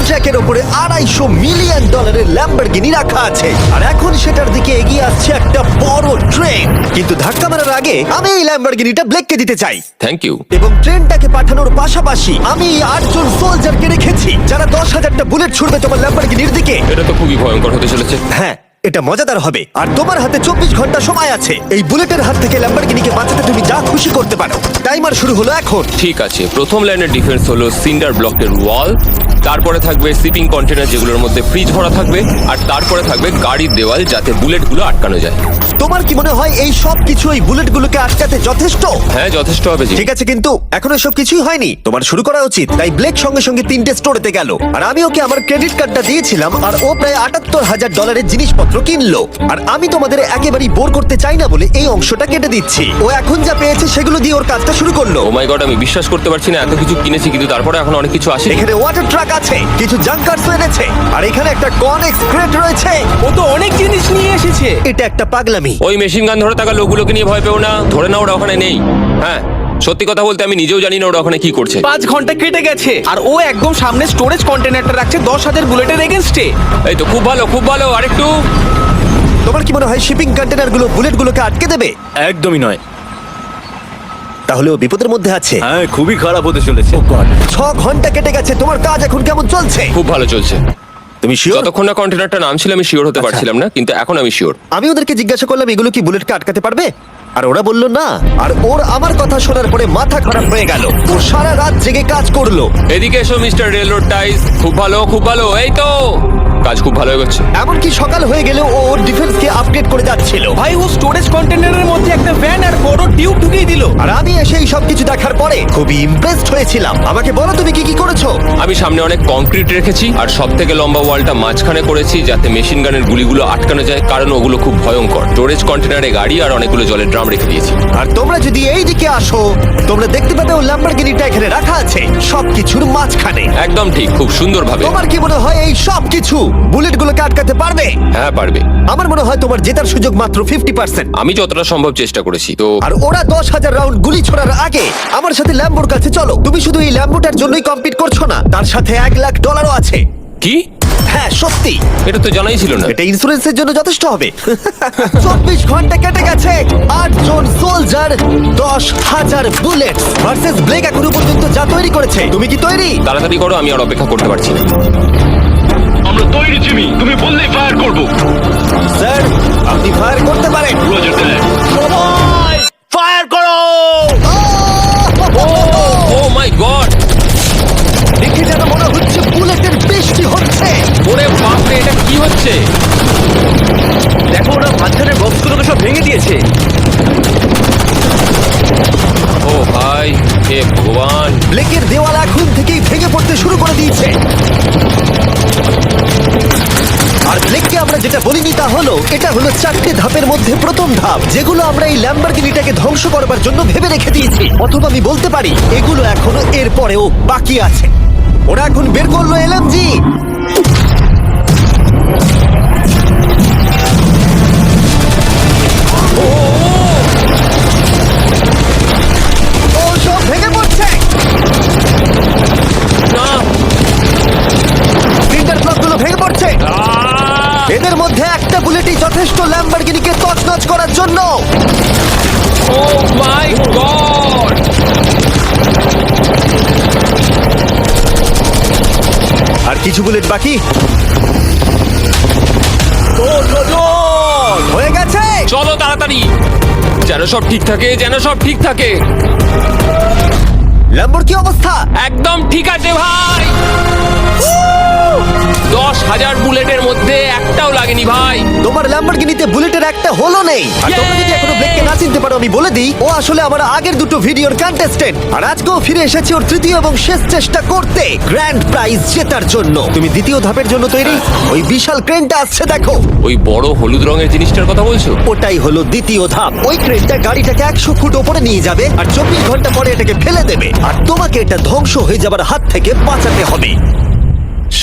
ট্র্যাকের উপরে $250 million Lamborghini রাখা আছে, আর এখন সেটার দিকে এগিয়ে আসছে একটা বড় ট্রেন। কিন্তু ধাক্কা মারার আগে আমি এই ল্যাম্বরগিনিটা ব্লেককে দিতে চাই। Thank you. এবং ট্রেনটাকে পাঠানোর পাশাপাশি আমি 8 জন সোলজারকে রেখেছি যারা 10,000টা বুলেট ছুড়বে তোমার ল্যাম্বরগিনির দিকে। এটা তো খুবই ভয়ঙ্কর হতে চলেছে। হ্যাঁ, এটা মজাদার হবে। আর তোমার হাতে 24 ঘন্টা সময় আছে। এই বুলেটের হাত থেকে ল্যাম্বরগিনিকে বাঁচাতে তুমি যা খুশি করতে পারো। টাইমার শুরু হলো এখন। ঠিক আছে, প্রথম লাইনের ডিফেন্স হলো সিন্ডার ব্লকের ওয়াল, তারপরে থাকবে শিপিং কন্টেনার যেগুলোর মধ্যে ফ্রিজ ভরা থাকবে, আর তারপরে থাকবে গাড়ির দেওয়াল যাতে বুলেটগুলো আটকানো যায়। তোমার কি মনে হয় এই সব কিছু এই বুলেটগুলোকে আটকাতে যথেষ্ট? হ্যাঁ, যথেষ্ট হবে জি। ঠিক আছে, কিন্তু এখনো সব কিছুই হয়নি। তোমার শুরু করা উচিত। তাই ব্লেক সঙ্গে সঙ্গে 3টে স্টোরেতে গেল, আর আমি ওকে আমার ক্রেডিট কার্ডটা দিয়েছিলাম, আর ও প্রায় $78,000 জিনিসপত্র কিনলো। আর আমি তোমাদের একেবারেই বোর করতে চাই না বলে এই অংশটা কেটে দিচ্ছি। ও এখন যা পেয়েছে সেগুলো দিয়ে ওর কাজটা শুরু করলো। ও মাই গড, আমি বিশ্বাস করতে পারছি না, এত কিছু কিনেছি কিন্তু তারপরে এখন অনেক কিছু আসে। এখানে ওয়াটার ট্রাক আছে, কিছু জাঙ্কারস এনেছে, আর এখানে একটা কনেক্স ক্রেট রয়েছে। ও তো অনেক জিনিস নিয়ে এসেছে। এটা একটা পাগলামি। ওই মেশিন গান ধরে থাকা লোকগুলোকে নিয়ে ভয় পেও না, ধরে না ওরা ওখানে নেই। হ্যাঁ, সত্যি কথা বলতে আমি নিজেও জানি না ওরা ওখানে কি করছে। 5 ঘন্টা কেটে গেছে আর ও একদম সামনে স্টোরেজ কন্টেনারটা রাখছে 10,000 বুলেটের এগেইনস্টে। এই তো খুব ভালো, খুব ভালো। আরেকটু। তোমার কি মনে হয় শিপিং কন্টেনারগুলো বুলেটগুলোকে আটকে দেবে? একদমই নয়। তাহলে ও বিপদের মধ্যে আছে। হ্যাঁ, খুবই খারাপ হতে চলেছে। 6 ঘন্টা কেটে গেছে। তোমার কাজ এখন কেমন চলছে? খুব ভালো চলছে। তুমি শিওর? যতক্ষণ না কন্টেনারটা নামছিল আমি শিওর হতে পারছিলাম না, কিন্তু এখন আমি শিওর। আমি ওদেরকে জিজ্ঞাসা করলাম এগুলো কি বুলেটকে আটকাতে পারবে, আর ওরা বললো না। আর ওর আমার কথা শোনার পরে মাথা খারাপ হয়ে গেল। ও সারা রাত জেগে কাজ করলো। এদিকে এসো মিস্টার রেলরোড টাইস। খুব ভালো, খুব ভালো। এই তো কাজ খুব ভালো এগোচ্ছে। এমনকি সকাল হয়ে গেলেও ও ওর ডিফেন্সকে আপডেট করে যাচ্ছিল। ভাই, ও স্টোরেজ কন্টেনারের মধ্যে একটা ভ্যান আর বড় টিউব ঢুকিয়ে দিল। আর আমি এসে এই সবকিছু দেখার পরে খুবই ইমপ্রেসড হয়েছিলাম। আমাকে বলো তুমি কি কি করেছো? আমি সামনে অনেক কংক্রিট রেখেছি, আর সব থেকে লম্বা ওয়ালটা মাঝখানে করেছি যাতে মেশিন গানের গুলিগুলো আটকানো যায়, কারণ ওগুলো খুব ভয়ঙ্কর। স্টোরেজ কন্টেনারে গাড়ি আর অনেকগুলো জলের ড্রাম রেখে দিয়েছি। আর তোমরা যদি এই দিকে আসো তোমরা দেখতে পাবে ও ল্যাম্বরগিনিটা এখানে রাখা আছে সবকিছুর মাঝখানে। একদম ঠিক, খুব সুন্দরভাবে। তোমার কি মনে হয় এই সবকিছু বুলেটগুলোকে আটকাতে পারবে? হ্যাঁ, পারবে। আমার মনে হয় তোমার জেতার সুযোগ মাত্র 50%। আমি যতটা সম্ভব চেষ্টা করেছি। তো আর ওরা 10,000 রাউন্ড গুলি ছোড়ার আগে আমার সাথে ল্যাম্বোর কাছে চলো। তুমি শুধু এই ল্যাম্বোটার জন্যই কম্পিট করছো না, তার সাথে $1,00,000 আছে। কি? হ্যাঁ, সত্যি। এটা তো জানাই ছিল না। এটা ইন্স্যুরেন্সের জন্য যথেষ্ট হবে। 24 ঘন্টা কেটে গেছে। 8 জন সোলজার, 10,000 বুলেট ভার্সেস ব্লেক এখনো পর্যন্ত যা তৈরি করেছে। তুমি কি তৈরি? তাড়াতাড়ি করো, আমি আর অপেক্ষা করতে পারছি না। আমরা তৈরি জিমি, তুমি বললেই ফায়ার করব। স্যার, আপনি ফায়ার করতে পারেন। রোজার দ্যাট। সবাই ফায়ার করো! ও মাই গড, দেখে যেন মনে হচ্ছে বুলেটের বৃষ্টি হচ্ছে। ওরে বাপ রে, এটা কি হচ্ছে? দেখো, ওরা মাঝখানের বক্সগুলোকে সব ভেঙে দিয়েছে। ও ভাই, হে ভগবান। ব্লেকের দেওয়াল এখন থেকেই ভেঙে পড়তে শুরু করে দিয়েছে। আর ব্লেককে আমরা যেটা বলিনি তা হলো এটা হলো 4টে ধাপের মধ্যে প্রথম ধাপ, যেগুলো আমরা এই ল্যাম্বরগিনিটাকে ধ্বংস করবার জন্য ভেবে রেখে দিয়েছি। অথবা আমি বলতে পারি এগুলো এখনো এর পরেও বাকি আছে। ওরা এখন বের করলো এলএমজি। ও সব ভেঙে পড়ছে। না, সিন্টার ব্লকগুলো ভেঙে পড়ছে। এদের মধ্যে একটা বুলেটই যথেষ্ট ল্যাম্বরগিনিকে তছনছ করার জন্য। ও মাই গড। আর কিছু বুলেট বাকি। হয়ে গেছে। চলো তাড়াতাড়ি, যেন সব ঠিক থাকে, যেন সব ঠিক থাকে। ল্যাম্বোর কি অবস্থা? একদম ঠিক আছে ভাই। 10,000 বুলেটের মধ্যে একটাও লাগেনি ভাই। তোমার ল্যাম্বরগিনিতে বুলেটের একটা হলো নেই। আর তোমরা যদি এখনো ব্লেককে না চিনতে পারো আমি বলে দিই, ও আসলে আমার আগের দুটো ভিডিওর কন্টেস্টেন্ট। আর আজকেও ফিরে এসেছে ওর তৃতীয় এবং শেষ চেষ্টা করতে গ্র্যান্ড প্রাইজ জেতার জন্য। তুমি দ্বিতীয় ধাপের জন্য তৈরি? ওই বিশাল ক্রেনটা আসছে দেখো। ওই বড় হলুদ রঙের জিনিসটার কথা বলছো? ওটাই হলো দ্বিতীয় ধাপ। ওই ক্রেনটা গাড়িটাকে 100 ফুট ওপরে নিয়ে যাবে আর 24 ঘন্টা পরে এটাকে ফেলে দেবে। আর তোমাকে এটা ধ্বংস হয়ে যাবার হাত থেকে বাঁচাতে হবে।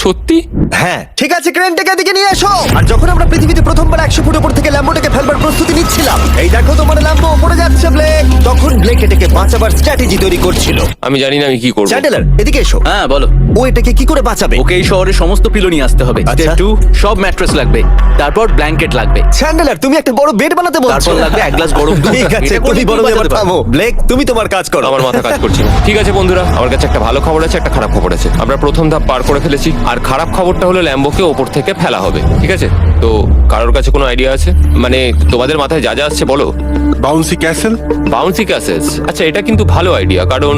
সত্যি? হ্যাঁ ঠিক আছে, ক্রেনটাকে এদিকে নিয়ে এসো। আর যখন আমরা পৃথিবীতে প্রথমবার 100 ফুট উপর থেকে ল্যাম্বোটাকে ফেলবার প্রস্তুতি নিচ্ছিলাম, এই দেখো তোমার ল্যাম্বো উপরে যাচ্ছে ব্লেক, তখন ব্লেক এটাকে বাঁচাবার স্ট্র্যাটেজি তৈরি করছিল। আমি জানি না আমি কি করবো। চ্যান্ডেলার এদিকে এসো। হ্যাঁ বলো। ও এটাকে কি করে বাঁচাবে? ওকে এই শহরে সমস্ত পিলো নিয়ে আসতে হবে। আচ্ছা। স্টেপ 2 সব ম্যাট্রেস লাগবে, তারপর ব্ল্যাঙ্কেট লাগবে, চ্যান্ডেলার তুমি একটা বড় বেড বানাতে বলছো। তারপর লাগবে এক গ্লাস গরম দুধ। ঠিক আছে, এটা করে তুমি বড় বাঁচাতে ব্যাপার পারবে। থামো। ব্লেক তুমি তোমার কাজ করো। আমার মাথা কাজ করছে না। ঠিক আছে বন্ধুরা, আমার কাছে একটা ভালো খবর আছে, একটা খারাপ খবর আছে। আমরা প্রথম ধাপ পার করে ফেলেছি, আর খারাপ খবরটা হলো ল্যাম্বোকে ওপর থেকে ফেলা হবে। ঠিক আছে, তো কারোর কাছে কোনো আইডিয়া আছে? মানে তোমাদের মাথায় যা যা আসছে বলো। Bouncy castle. বাউন্সি ক্যাসেলস, আচ্ছা এটা কিন্তু ভালো আইডিয়া, কারণ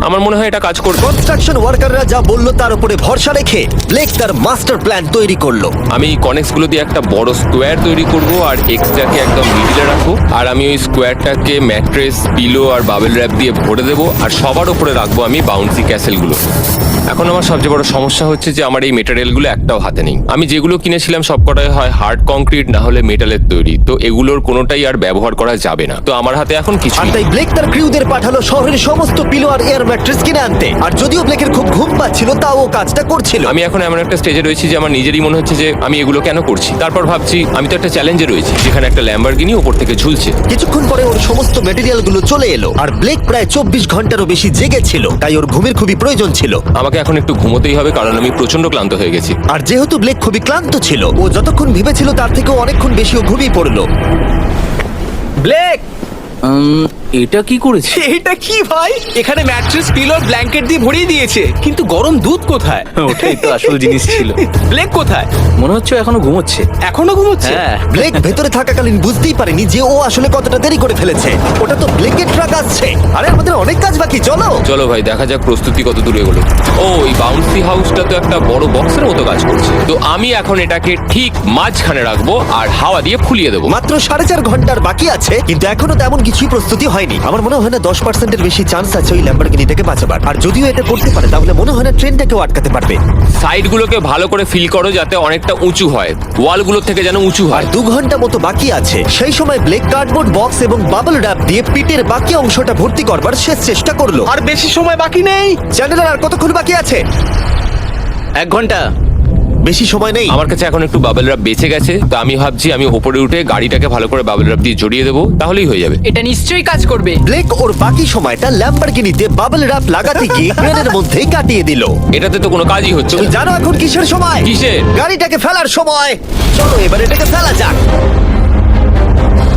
আমার মনে হয় এটা কাজ করবে। কনস্ট্রাকশন ওয়ার্কাররা যা বললো তার উপরে ভরসা রেখে ব্লেক তার মাস্টার প্ল্যান তৈরি করলো। আমি কনেক্স গুলো দিয়ে একটা বড় স্কোয়ার তৈরি করব আর এক্সটাকে একদম মিডিলে রাখবো, আর আমি ওই স্কোয়ারটাকে ম্যাট্রেস, পিলো আর বাবেল র্যাপ দিয়ে ভরে দেবো, আর সবার উপরে রাখবো আমি বাউন্সি ক্যাসেল গুলো। এখন আমার সবচেয়ে বড় সমস্যা হচ্ছে যে আমার এই মেটেরিয়াল গুলো একটাও হাতে নেই। আমি যেগুলো কিনেছিলাম সবকটাই হয় হার্ড কংক্রিট না হলে মেটালের তৈরি, তো এগুলোর কোনোটাই আর ব্যবহার করা যাবে না। তো আমার হাতে এখন কিছু আর তাই ব্লেক তার ক্রিউদের পাঠালো শহরের সমস্ত পিলো আর এয়ার ম্যাট্রেস কিনে আনতে। আর যদিও ব্লেকের খুব ঘুম পাচ্ছিল, তাও ও কাজটা করছিল। আমি এখন এমন একটা স্টেজে রয়েছি যে আমার নিজেরই মনে হচ্ছে যে আমি এগুলো কেন করছি। তারপর ভাবছি আমি তো একটা চ্যালেঞ্জে রয়েছি যেখানে একটা ল্যাম্বরগিনি উপর থেকে ঝুলছে। কিছুক্ষণ পরে ওর সমস্ত মেটেরিয়াল গুলো চলে এলো, আর ব্লেক প্রায় 24 ঘন্টারও বেশি জেগেছিল, তাই ওর ঘুমের খুবই প্রয়োজন ছিল। আমাকে এখন একটু ঘুমোতেই হবে কারণ আমি প্রচন্ড ক্লান্ত হয়ে গেছি। আর যেহেতু ব্লেক খুবই ক্লান্ত ছিল, ও যতক্ষণ ভেবেছিল তার থেকেও অনেকক্ষণ বেশি ও ঘুমিয়ে পড়লো। ব্লেক, এটা কি করেছে? এটা কি ভাই? এখানে ম্যাট্রেস, পিলো, ব্ল্যাঙ্কেট দিয়ে ভরিয়ে দিয়েছে, কিন্তু গরম দুধ কোথায়? ওটাই তো আসল জিনিস ছিল। ব্লেক কোথায়? মনে হচ্ছে এখনো ঘুমোচ্ছে। এখনো ঘুমোচ্ছে? হ্যাঁ। ব্লেক ভেতরে থাকাকালীন বুঝতেই পারেনি যে ও আসলে কতটা দেরি করে ফেলেছে। ওটা তো ব্লেকের ট্রাক আসছে। আরে আমাদের অনেক কাজ বাকি, চলো। চলো ভাই দেখা যাক প্রস্তুতি কত দূরে এগোলো। ও এই বাউন্সি হাউসটা তো একটা বড় বক্সের মতো কাজ করছে, তো আমি এখন এটাকে ঠিক মাঝখানে রাখবো আর হাওয়া দিয়ে ফুলিয়ে দেবো। মাত্র 4.5 ঘন্টার বাকি আছে, কিন্তু এখনো তেমন কিছুই প্রস্তুতি হয়নি। আমার মনে হয় না 10%-এর বেশি চান্স আছে ওই ল্যাম্বরগিনিটাকে বাঁচাবার। আর যদিও এটা করতে পারে, তাহলে মনে হয় না ট্রেনটাকেও আটকাতে পারবে। সাইডগুলোকে ভালো করে ফিল করো যাতে অনেকটা উঁচু হয়, ওয়ালগুলো থেকে যেন উঁচু আর হয়। 2 ঘন্টা মতো বাকি আছে। সেই সময় ব্লেক কার্ডবোর্ড বক্স এবং বাবল র্যাপ দিয়ে পিটের বাকি অংশটা ভর্তি করবার শেষ চেষ্টা করলো। আর বেশি সময় বাকি নেই। চ্যানেলের আর কতক্ষণ বাকি আছে? 1 ঘন্টা। বেশি সময় নেই। আমার কাছে এখন একটু বাবেল রাব বেঁচে গেছে, তো আমি ভাবছি আমি ওপরে উঠে গাড়িটাকে ভালো করে বাবেল রাব দিয়ে জড়িয়ে দেবো, তাহলেই হয়ে যাবে। এটা নিশ্চয়ই কাজ করবে। ব্লেক ওর বাকি সময়টা ল্যাম্বরগিনিতে বাবল র্যাপ লাগাতে গিয়ে ক্রেনের মধ্যেই কাটিয়ে দিল। এটাতে তো কোনো কাজই হচ্ছে তুমি না। জানো এখন কিসের সময়? কিসের? গাড়িটাকে ফেলার সময়। চলো এবার এটাকে ফেলা যাক।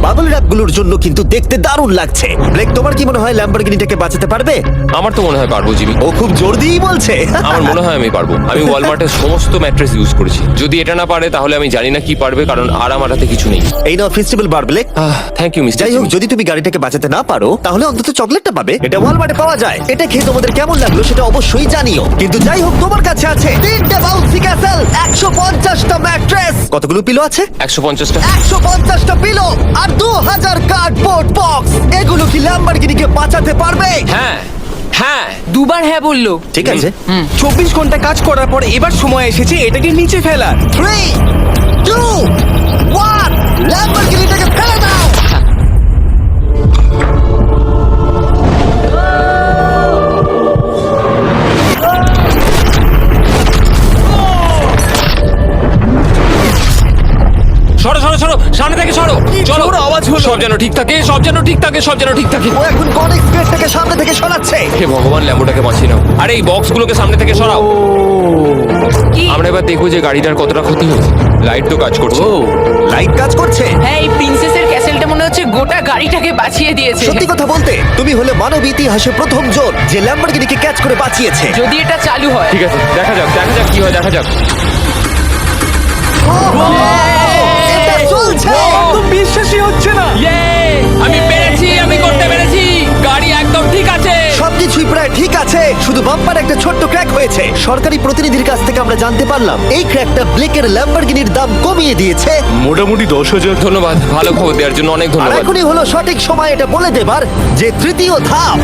বাবল র্যাপ গুলোর জন্য কিন্তু দেখতে দারুণ লাগছে। ব্লেক তোমার কি মনে হয় ল্যাম্বরগিনিটাকে বাঁচাতে পারবে? আমার তো মনে হয় পারবো জিমি। ও খুব জোর দিয়েই বলছে। আমার মনে হয় আমি পারবো। আমি ওয়ালমার্টের সমস্ত ম্যাট্রেস ইউজ করেছি, যদি এটা না পারে তাহলে আমি জানি না কি পারবে, কারণ আর আমার হাতে কিছু নেই। এই নাও ফেস্টিভ্যাল বার ব্লেক। Thank you mister. যাই হোক, যদি তুমি গাড়িটাকে বাঁচাতে না পারো তাহলে অন্তত চকলেটটা পাবে। এটা ওয়ালমার্টে পাওয়া যায়। এটা খেয়ে তোমাদের কেমন লাগলো সেটা অবশ্যই জানিও। কিন্তু যাই হোক, তোমার কাছে আছে 3টে বাউন্সি ক্যাসেল, 150টা ম্যাট্রেস, কতগুলো পিলো আছে? 150টা। 150টা পিলো আর 2000 কার্ডবোর্ড বক্স। এগুলো কি ল্যাম্বরগিনিকে বাঁচাতে পারবে? হ্যাঁ হ্যাঁ। দুবার হ্যাঁ বললো। ঠিক আছে। 24 ঘন্টা কাজ করার পর এবার সময় এসেছে এটাকে নিচে ফেলার। 3, 2, 1, ল্যাম্বরগিনিটাকে ফেলে দাও। সরো সরো সরো, সামনে থেকে সরো। চলো, জোর আওয়াজ হলো। সব যেন ঠিক থাকে, সব যেন ঠিক থাকে, সব যেন ঠিক থাকে। ও এখন কনেক্স গেটটাকে সামনে থেকে সরাচ্ছে। হে ভগবান, ল্যাম্বোটাকে বাঁচিয়ে নাও। আরে এই বক্সগুলোকে সামনে থেকে সরাও। কি? আমরা এবার দেখবো যে গাড়িটার কতটা ক্ষতি হয়েছে। লাইট তো কাজ করছে। ও লাইট কাজ করছে। হ্যাঁ, এই প্রিন্সেসের ক্যাসেলটা মনে হচ্ছে গোটা গাড়িটাকে বাঁচিয়ে দিয়েছে। সত্যি কথা বলতে তুমি হলে মানব ইতিহাসে প্রথম জন যে ল্যাম্বরগিনিকে ক্যাচ করে বাঁচিয়েছে। যদি এটা চালু হয়। ঠিক আছে, দেখা যাক দেখা যাক কি হয়, দেখা যাক। এটা চলছে। একদম বিশ্বাসই হচ্ছে না। আমি পেরেছি, আমি করতে পেরেছি। গাড়ি একদম ঠিক আছে। সবকিছুই প্রায় ঠিক আছে, শুধু বাম্পার একটা ছোট্ট ক্র্যাক হয়েছে। সরকারি প্রতিনিধির কাছ থেকে আমরা জানতে পারলাম এই ক্র্যাকটা ব্লেকের ল্যাম্বরগিনির দাম কমিয়ে দিয়েছে। মোটামুটি 10,000। ধন্যবাদ, ভালো খবর দেওয়ার জন্য অনেক আর ধন্যবাদ। এখনই হলো সঠিক সময় এটা বলে দেবার যে তৃতীয় ধাপ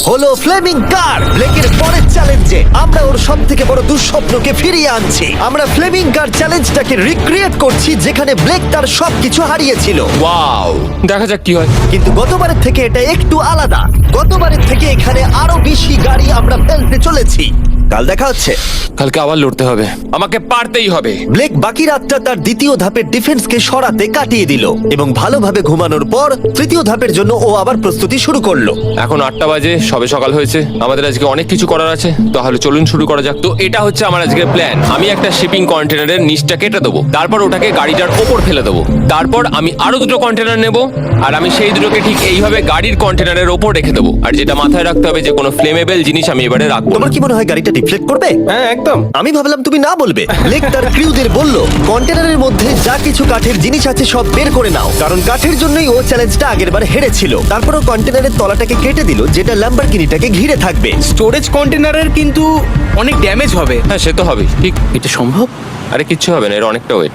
হলো ফ্লেমিং কার। ব্লেকের পরের চ্যালেঞ্জে আমরা ওর সব থেকে বড় দুঃস্বপ্নকে ফিরিয়ে আনছি। আমরা ফ্লেমিং কার চ্যালেঞ্জটাকে রিক্রিয়েট করছি যেখানে ব্লেক তার সবকিছু হারিয়েছিল। ওয়াও, দেখা যাক কি হয়। কিন্তু গতবারের থেকে এটা একটু আলাদা। গতবারের থেকে এখানে আরো বেশি গাড়ি আমরা ফেলতে চলেছি। কাল দেখা হচ্ছে। কালকে আবার লড়তে হবে, আমাকে পারতেই হবে। ব্লেক বাকি রাতটা তার দ্বিতীয় ধাপের ডিফেন্সকে সরাতে কাটিয়ে দিল এবং ভালোভাবে ঘুমানোর পর তৃতীয় ধাপের জন্য ও আবার প্রস্তুতি শুরু করলো। এখন 8টা বাজে, সবে সকাল হয়েছে, আমাদের আজকে অনেক কিছু করার আছে, তাহলে চলুন শুরু করা যাক। তো এটা হচ্ছে আমার আজকের প্ল্যান। আমি একটা শিপিং কন্টেনারের নিচটা কেটে দেবো, তারপর ওটাকে গাড়িটার ওপর ফেলে দেবো, তারপর আমি আরো দুটো কন্টেনার নেব আর আমি সেই দুটোকে ঠিক এইভাবে গাড়ির কন্টেনারের ওপর রেখে দেবো। আর যেটা মাথায় রাখতে হবে যে কোনো ফ্লেমেবল জিনিস আমি এবারে রাখবো না। তোমার কি মনে হয় গাড়িটা ডিফ্লেক্ট করবে? হ্যাঁ একদম। আমি ভাবলাম তুমি না বলবে। ব্লেক তার ক্রিউদের বলল কন্টেনারের মধ্যে যা কিছু কাঠের জিনিস আছে সব বের করে নাও, কারণ কাঠের জন্যই ও চ্যালেঞ্জটা আগেরবার হেরেছিল। তারপর ও কন্টেনারের তলাটাকে কেটে দিল, যেটা ল্যাম্বরগিনিটাকে ঘিরে থাকবে। স্টোরেজ কন্টেনারের কিন্তু অনেক ড্যামেজ হবে। হ্যাঁ সে তো হবেই, ঠিক। এটা সম্ভব? আরে কিচ্ছু হবে না, এর অনেকটা ওয়েট।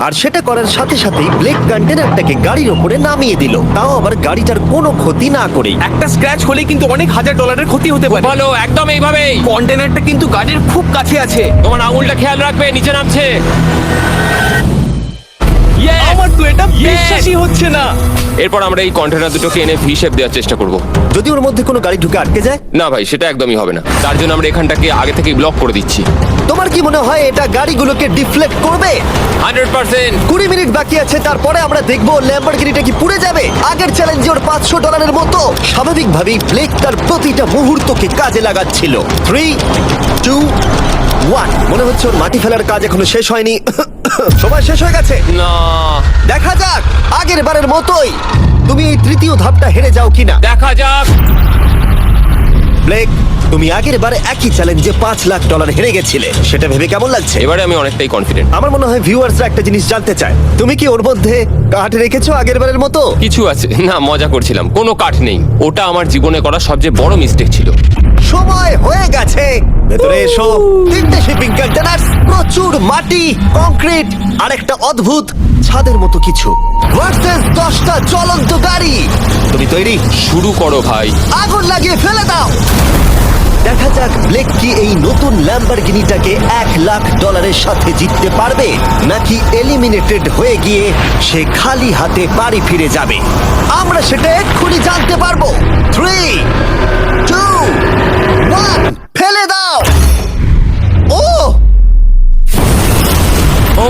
আর সেটা করার সাথে সাথেই ব্লেক কন্টেনারটাকে গাড়ির ওপরে নামিয়ে দিল, তাও আবার গাড়িটার কোনো ক্ষতি না করেই। একটা স্ক্র্যাচ হলে কিন্তু অনেক $1000 ক্ষতি হতে পারে। ভালো, একদম এইভাবেই। কন্টেনারটা কিন্তু গাড়ির খুব কাছে আছে। তোমার আঙুলটা খেয়াল রাখবে, নিচে নামছে। আমার তো এটা বিশ্বাসই হচ্ছে না। এরপর আমরা এই কন্টেনার দুটোকে এনে ভি শেপ দেওয়ার চেষ্টা করব। যদি ওর মধ্যে কোনো গাড়ি ঢুকে আটকে যায়? না ভাই, সেটা একদমই হবে না। তার জন্য আমরা এখানটাকে আগে থেকেই ব্লক করে দিচ্ছি। তোমার কি মনে হয় এটা গাড়িগুলোকে ডিফ্লেক্ট করবে? 100%। 20 মিনিট বাকি আছে, তারপরে আমরা দেখবো ল্যাম্বরগিনিটা কি পুড়ে যাবে আগের চ্যালেঞ্জে ওর $500 মতো। স্বাভাবিকভাবেই ব্লেক তার প্রতিটা মুহূর্তকে কাজে লাগাচ্ছিল। 3, 2, 1। মনে হচ্ছে ওর মাটি ফেলার কাজ এখনো শেষ হয়নি। সময় শেষ হয়ে গেছে। না, দেখা যাক আগের বারের মতোই তুমি এই তৃতীয় ধাপটা হেরে যাও কিনা। দেখা যাক। ব্লেক, তুমি আগের বারে একই চ্যালেঞ্জে $5 লাখ হেরে গেছিলে, সেটা ভেবে কেমন লাগছে? এবারে আমি অনেকটাই কনফিডেন্ট। আমার মনে হয় ভিউয়ার্সরা একটা জিনিস জানতে চায়, তুমি কি ওর মধ্যে কাঠ রেখেছো আগের বারের মতো? কিছু আছে না, মজা করছিলাম। কোনো কাঠ নেই, ওটা আমার জীবনে করা সবচেয়ে বড় মিস্টেক ছিল। সময় হয়ে গেছে, ভেতরে এসো। 3টে শিপিং কন্টেনার, প্রচুর মাটি, কংক্রিট আর একটা অদ্ভুত ছাদের মতো কিছু ভার্সেস 10টা জ্বলন্ত গাড়ি। তুমি তৈরি? শুরু করো ভাই। আগুন লাগিয়ে ফেলে দাও। দেখা যাক ব্লেক কি এই নতুন ল্যাম্বরগিনিটাকে $1 লাখ সাথে জিততে পারবে, নাকি এলিমিনেটেড হয়ে গিয়ে সে খালি হাতে বাড়ি ফিরে যাবে। আমরা সেটা এক্ষুনি জানতে পারবো। 3, 2, 1, ফেলে দাও। ও ও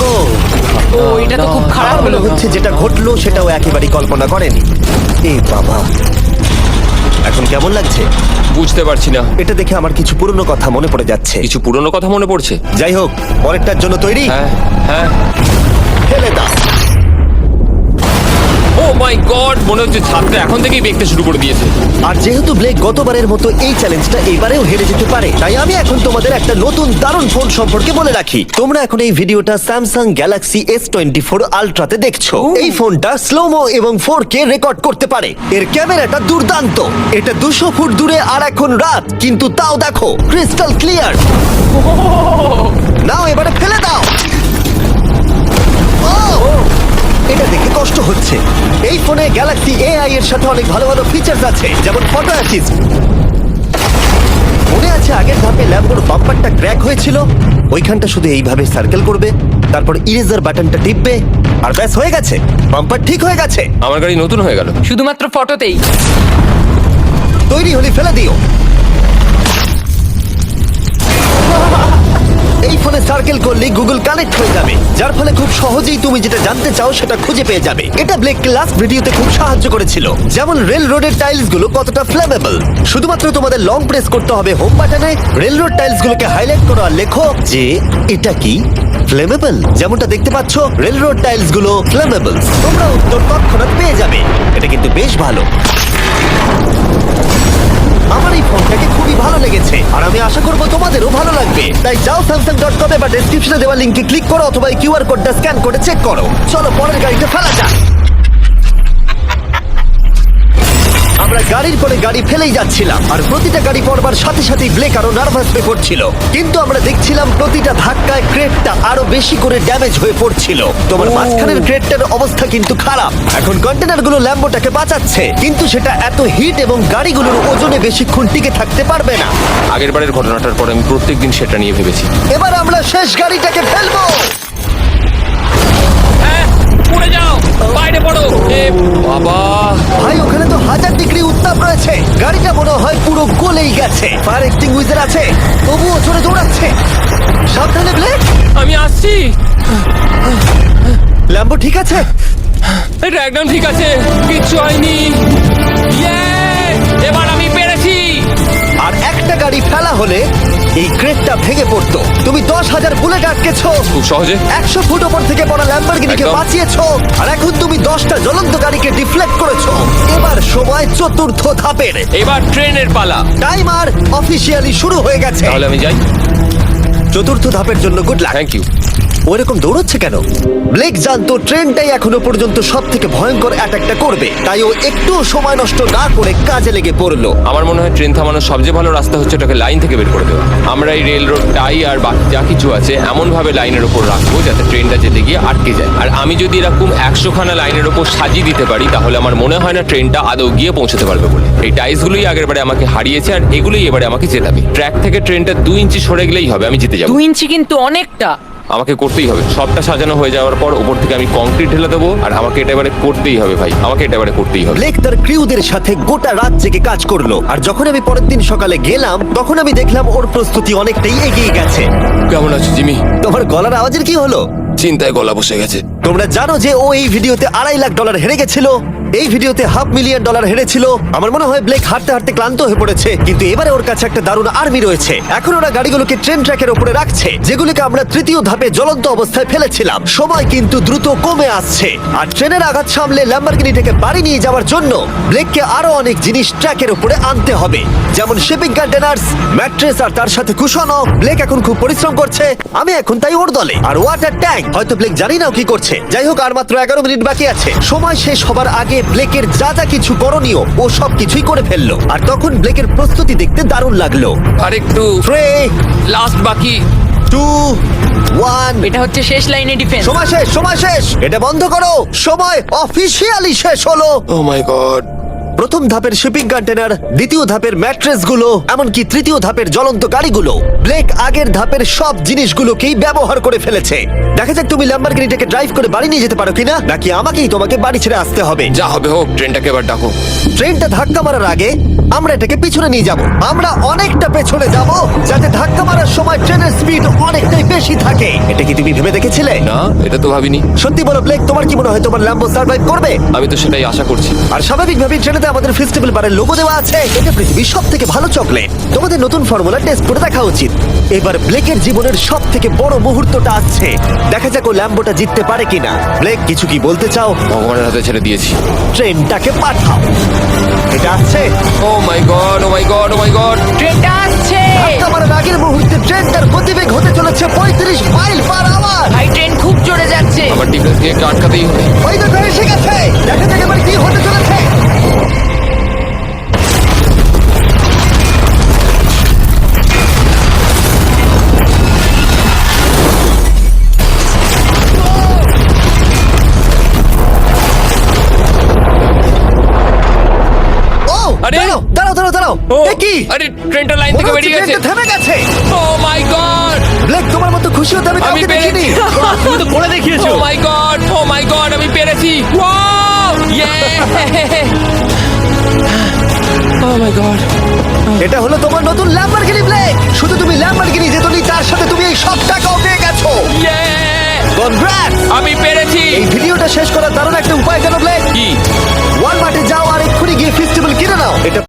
ও ও এটা তো খুব খারাপ আমার মনে হলো। হচ্ছে যেটা ঘটলো সেটাও একেবারেই কল্পনা করেনি। এ বাবা, এখন কেমন লাগছে? বুঝতে পারছি না। এটা দেখে আমার কিছু পুরনো কথা মনে পড়ে যাচ্ছে। কিছু পুরনো কথা মনে পড়ছে। যাই হোক, পরেরটার জন্য তৈরি? হ্যাঁ হ্যাঁ। ফেলে দাও। ও মাই গড, মনে হচ্ছে ছাদটা এখন থেকেই দেখতে শুরু করে দিয়েছে। আর যেহেতু ব্লেক গতবারের মতো এই চ্যালেঞ্জটা এবারেও হেরে যেতে পারে, তাই আমি এখন তোমাদের একটা নতুন দারুণ ফোন সম্পর্কে বলে রাখি। তোমরা এখন এই ভিডিওটা স্যামসাং গ্যালাক্সি S24 আলট্রাতে দেখছো। এই ফোনটা স্লোমো এবং 4K রেকর্ড করতে পারে। এর ক্যামেরাটা দুর্দান্ত। এটা 200 ফুট দূরে আর এখন রাত, কিন্তু তাও দেখো ক্রিস্টাল ক্লিয়ার। নাও এবারে ফেলে দাও। ও! এটা দেখে কষ্ট হচ্ছে। এই ফোনে গ্যালাক্সি AI এর সাথে অনেক ভালো ভালো ফিচার্স আছে, যেমন ফটো অ্যাসিস্ট। মনে আছে আগের ধাপে ল্যাম্বোর বাম্পারটা ক্র্যাক হয়েছিল? ওইখানটা শুধু এইভাবে সার্কেল করবে, তারপর ইরেজার বাটনটা টিপবে, আর ব্যাস হয়ে গেছে, বাম্পার ঠিক হয়ে গেছে। আমার গাড়ি নতুন হয়ে গেল শুধুমাত্র ফটোতেই। তৈরি হলে ফেলে দিও। এই ফোনে সার্কেল করলে গুগল কানেক্ট হয়ে যাবে, যার ফলে খুব সহজেই তুমি যেটা জানতে চাও সেটা খুঁজে পেয়ে যাবে। এটা ব্লেক লাস্ট ভিডিওতে খুব সাহায্য করেছিল, যেমন রেল রোডের টাইলস গুলো কতটা ফ্লেমেবল। শুধুমাত্র তোমাদের লং প্রেস করতে হবে হোম বাটনে, রেল রোড টাইলস গুলোকে হাইলাইট করো আর লেখো যে এটা কি ফ্লেমেবল। যেমনটা দেখতে পাচ্ছ, রেল রোড টাইলস গুলো ফ্লেমেবল। তোমরা উত্তর তৎক্ষণাৎ পেয়ে যাবে। এটা কিন্তু বেশ ভালো। আমার এই ফোনটাকে খুবই ভালো লেগেছে আর আমি আশা করবো তোমাদেরও ভালো লাগবে। তাই যাও samsung.com বা ডেসক্রিপশনে দেওয়া লিংকে ক্লিক করো অথবা এই কিউআর কোডটা স্ক্যান করে চেক করো। চলো পরের গাড়িটা ফেলা যাক। আমরা গাড়ির পরে গাড়ি ফেলেই যাচ্ছিলাম আর প্রতিটা গাড়ি পড়বার সাথে সাথেই ব্লেক আরো নার্ভাস হয়ে পড়ছিল। কিন্তু আমরা দেখছিলাম প্রতিটা ধাক্কায় ক্রেটটা আরো বেশি করে ড্যামেজ হয়ে পড়ছিল। তোমার মাঝখানের ক্রেটটার অবস্থা কিন্তু খারাপ। এখন কন্টেনারগুলো ল্যাম্বোটাকে বাঁচাচ্ছে, কিন্তু সেটা এত হিট এবং গাড়িগুলোর ওজনে বেশিক্ষণ টিকে থাকতে পারবে না। আগের বারের ঘটনাটার পর আমি প্রত্যেকদিন সেটা নিয়ে ভেবেছি। এবার আমরা শেষ গাড়িটাকে ফেলবো। পড়ে যাও। বাইরে পড়ো এ বাবা ভাই ওখানে তো 1000 ডিগ্রি উত্তাপ রয়েছে, গাড়িটা মনে হয় পুরো গলেই গেছে। ফায়ার এক্সটিংগুইজার আছে, তবুও জোরে দৌড়াচ্ছে। সাবধানে ব্লেক। আমি আসছি। ল্যাম্বো ঠিক আছে? এটা একদম ঠিক আছে, কিচ্ছু হয়নি। Yay! এবার আমি পেরেছি। আর একটা গাড়ি ফেলা হলে এই ক্রেটটা ভেঙে পড়তো। তুমি 10,000 বুলেট আটকেছো, খুব সহজে 100 ফুট ওপর থেকে পড়া ল্যাম্বরগিনিকে একদম। বাঁচিয়েছো, আর এখন তুমি 10টা জ্বলন্ত গাড়িকে ডিফ্লেক্ট করেছো। এবার সময় চতুর্থ ধাপের। এবার ট্রেনের পালা। টাইমার অফিসিয়ালি শুরু হয়ে গেছে। তাহলে আমি যাই। চতুর্থ ধাপের জন্য গুড লাক। Thank you. ওরকম দৌড়চ্ছে কেন? ব্লেক জানতো ট্রেনটাই এখনো পর্যন্ত সব থেকে ভয়ঙ্কর অ্যাটাকটা করবে, তাই ও একটুও সময় নষ্ট না করে কাজে লেগে পড়লো। আমার মনে হয় ট্রেন থামানোর সবচেয়ে ভালো রাস্তা হচ্ছে ওটাকে লাইন থেকে বের করে দেওয়া। আমরা এই রেল রোড টাই আর বাকি যা কিছু আছে এমন ভাবে লাইনের উপর রাখবো যাতে ট্রেনটা যেতে গিয়ে আটকে যায়। আর আমি যদি এরকম 100 খানা লাইনের উপর সাজিয়ে দিতে পারি তাহলে আমার মনে হয় না ট্রেনটা আদৌ গিয়ে পৌঁছতে পারবে বলে। এই টাইলসগুলোই আগের বারে আমাকে হারিয়েছে আর এগুলোই এবারে আমাকে জেতাবে। ট্র্যাক থেকে ট্রেনটা 2 ইঞ্চি সরে গেলেই হবে, আমি জিতে যাবো। 2 ইঞ্চি কিন্তু অনেকটা। আমাকে করতেই হবে। সবটা সাজানো হয়ে যাওয়ার পর উপর থেকে আমি কংক্রিট ঢেলে দেবো আর আমাকে এটা এবারে করতেই হবে ভাই, আমাকে এটা এবারে করতেই হবে। ব্লেক তার ক্রিউদের সাথে গোটা রাত জেগে কাজ করলো, আর যখন আমি পরের দিন সকালে গেলাম তখন আমি দেখলাম ওর প্রস্তুতি অনেকটাই এগিয়ে গেছে। কেমন আছো জিমি? তোমার গলার আওয়াজের কি হলো? চিন্তায় গলা বসে গেছে। তোমরা জানো যে ও এই ভিডিওতে $2.5 লাখ হেরে গেছিল, এই ভিডিওতে $500,000 হেরেছিল। আমার মনে হয় ব্লেক হাঁটতে হাঁটতে ক্লান্ত হয়ে পড়েছে, কিন্তু এবারে ওর কাছে একটা দারুণ আর্মি রয়েছে। এখন ওরা গাড়িগুলোকে ট্রেন ট্র্যাকের উপরে রাখছে, যেগুলোকে আমরা তৃতীয় ধাপে জ্বলন্ত অবস্থায় ফেলেছিলাম। সময় কিন্তু দ্রুত কমে আসছে, আর ট্রেনের আঘাত সামলে ল্যাম্বরগিনিটাকে বাড়ি নিয়ে যাওয়ার জন্য ব্লেককে আরো অনেক জিনিস ট্র্যাকের উপরে আনতে হবে, যেমন শিপিং কন্টেনার্স, ম্যাট্রেস আর তার সাথে কুশনও। ব্লেক এখন খুব পরিশ্রম করছে, আমি এখন তাই ওর দলে। আর ওয়াটার ট্যাঙ্ক, হয়তো ব্লেক জানি না ও কি করছে। যাই হোক, আর মাত্র 11 মিনিট বাকি আছে। সময় শেষ হবার আগে ব্লেকের যা যা কিছু করণীয় ও সব কিছুই করে ফেললো, আর তখন ব্লেকের প্রস্তুতি দেখতে দারুণ লাগলো। আর একটু 3, লাস্ট বাকি। 2, 1। এটা হচ্ছে শেষ লাইনে ডিফেন্স। সময় শেষ, সময় শেষ, এটা বন্ধ করো। সময় অফিসিয়ালি শেষ হলো। ও মাই গড। প্রথম ধাপের শিপিং কন্টেনার, দ্বিতীয় ধাপের ম্যাট্রেস গুলো, এমনকি তৃতীয় ধাপের জ্বলন্ত গাড়িগুলো। ব্লেক আগের ধাপের সব জিনিসগুলোকেই ব্যবহার করে ফেলেছে। দেখা যাক তুমি ল্যাম্বরগিনিটাকে ড্রাইভ করে বাড়ি নিয়ে যেতে পারো কিনা, নাকি আমাকেই তোমাকে বাড়ি ছেড়ে আসতে হবে। যা হবে হোক, ট্রেনটাকে এবার ডাকো। ট্রেনটা ধাক্কা মারার আগে আমরা এটাকে পিছনে নিয়ে যাব। আমরা অনেকটা পেছনে যাব, যাতে ধাক্কা মারার সময় ট্রেনের স্পিড অনেকটাই বেশি থাকে। এটা কি তুমি ভেবে দেখেছিলে? না, এটা তো ভাবিনি। সত্যি বলো ব্লেক, তোমার কি মনে হয় তোমার ল্যাম্বো সার্ভাইভ করবে? আমি তো সেটাই আশা করছি। আর স্বাভাবিকভাবেই ট্রেনেতে আমাদের ফেস্টিভ্যাল বারের লোগো দেওয়া আছে। এটা পৃথিবীর সব থেকে ভালো চকলেট। তোমাদের নতুন ফর্মুলা টেস্ট করে দেখা উচিত। এবার ব্লেকের জীবনের সব থেকে বড় মুহূর্তটা আসছে। দেখা যাক ও ল্যাম্বোটা জিততে পারে কিনা। ব্লেক, কিছু কি বলতে চাও? ভগবানের হাতে ছেড়ে দিয়েছি। ট্রেনটাকে পাঠাও। এটা আসছে। ও মাই গড, ও মাই গড, ও মাই গড। ট্রেনটা আসছে। ধাক্কা মারার আগের মুহূর্তে ট্রেনটার গতিবেগ হতে চলেছে 35 মাইল পার আওয়ার। ভাই ট্রেন খুব জোরে যাচ্ছে। আমার ডিফেন্স থেকে একটু আটকাতেই হবে। ওই দেখো এসে গেছে। দেখা যাক এবার কি হতে চলেছে। আরে! দাঁড়াও দাঁড়াও দাঁড়াও, ও, এ কি? আরে ট্রেনটা লাইন মনে থেকে হচ্ছে বেরিয়ে গেছে। ট্রেনটা থেমে গেছে। ও মাই গড। ব্লেক, তোমার মতো খুশি হতে আমি আমি কাউকে দেখিনি। পেরেছি। তুমি তো করে দেখিয়েছো। ও মাই গড, ও মাই গড, আমি পেরেছি। ওয়াও! ইয়ে! ও মাই গড। এটা হলো তোমার নতুন ল্যাম্বরগিনি ব্লেক। শুধু তুমি ল্যাম্বরগিনি জেতনি, তার সাথে তুমি এই সব টাকাও পেয়ে গেছো। ইয়ে! কনগ্রাটস! আমি পেরেছি। এই ভিডিওটা শেষ করার দারুণ একটা উপায় জানো ব্লেক? কি? ওয়ালমার্টে যাও আর এক্ষুনি গিয়ে ফেস্টিভ্যাল কিনে নাও। এটা